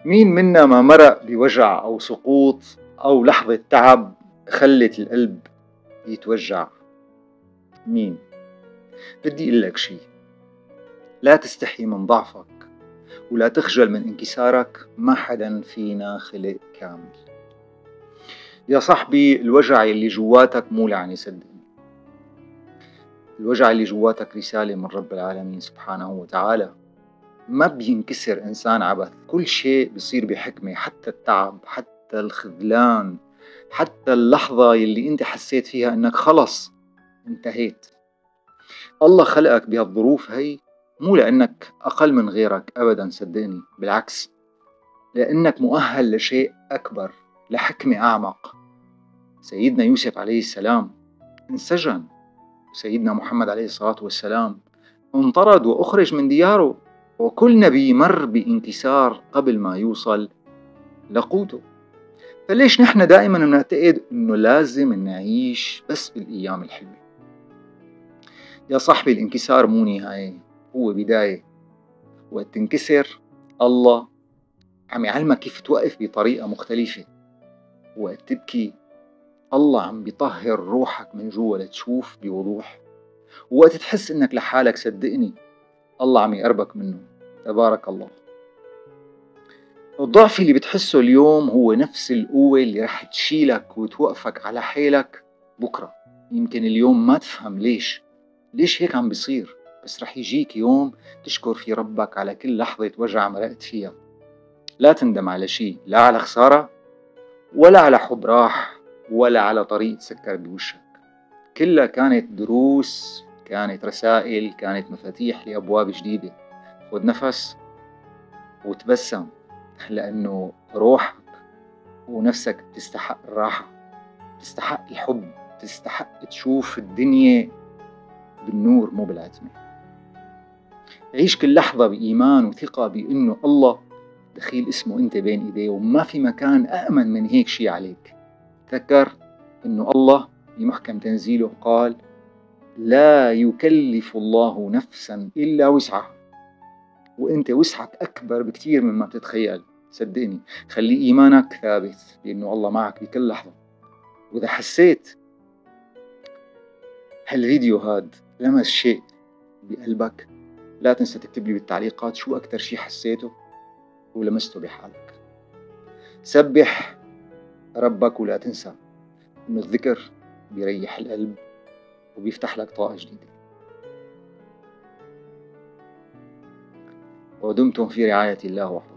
مين منا ما مرق بوجع أو سقوط أو لحظة تعب خلت القلب يتوجع؟ مين؟ بدي أقول لك شي، لا تستحي من ضعفك ولا تخجل من انكسارك. ما حدا فينا خلق كامل. يا صاحبي، الوجع اللي جواتك مو لعنة، صدقني. الوجع اللي جواتك رسالة من رب العالمين سبحانه وتعالى. ما بينكسر إنسان عبث، كل شيء بيصير بحكمة، حتى التعب، حتى الخذلان، حتى اللحظة اللي انت حسيت فيها انك خلص انتهيت. الله خلقك بهالظروف هي مو لأنك أقل من غيرك أبدا، صدقني، بالعكس، لأنك مؤهل لشيء أكبر، لحكمة أعمق. سيدنا يوسف عليه السلام انسجن، سيدنا محمد عليه الصلاة والسلام انطرد وأخرج من دياره، وكل نبي مر بانكسار قبل ما يوصل لقوته. فليش نحن دائما بنعتقد انه لازم نعيش بس بالايام الحلوة؟ يا صاحبي، الانكسار مو نهاية، هو بداية. وقت تنكسر الله عم يعلمك كيف توقف بطريقة مختلفة. وقت تبكي الله عم بيطهر روحك من جوا لتشوف بوضوح. ووقت تحس انك لحالك، صدقني الله عم يقربك منه. تبارك الله. الضعف اللي بتحسه اليوم هو نفس القوة اللي رح تشيلك وتوقفك على حيلك بكرة. يمكن اليوم ما تفهم ليش هيك عم بيصير، بس رح يجيك يوم تشكر في ربك على كل لحظة وجع مرقت فيها. لا تندم على شيء، لا على خسارة ولا على حب راح ولا على طريق سكر بوشك. كلها كانت دروس، كانت رسائل، كانت مفاتيح لأبواب جديدة. خذ نفس وتبسم، لأنه روحك ونفسك تستحق الراحة، تستحق الحب، تستحق تشوف الدنيا بالنور مو بالعتمة. عيش كل لحظة بإيمان وثقة بأنه الله دخيل اسمه أنت بين إيديه، وما في مكان أأمن من هيك شي عليك. تذكر أنه الله بمحكم تنزيله قال: لا يكلف الله نفسا إلا وسعها. وأنت وسعك أكبر بكتير مما بتتخيل، صدقني. خلي إيمانك ثابت بأنه الله معك بكل لحظة. وإذا حسيت هالفيديو هاد لمس شيء بقلبك، لا تنسى تكتب لي بالتعليقات شو أكتر شيء حسيته ولمسته بحالك. سبح ربك، ولا تنسى إنه الذكر بيريح القلب وبيفتح لك طاقة جديدة. ودمتم في رعاية الله وحفظه.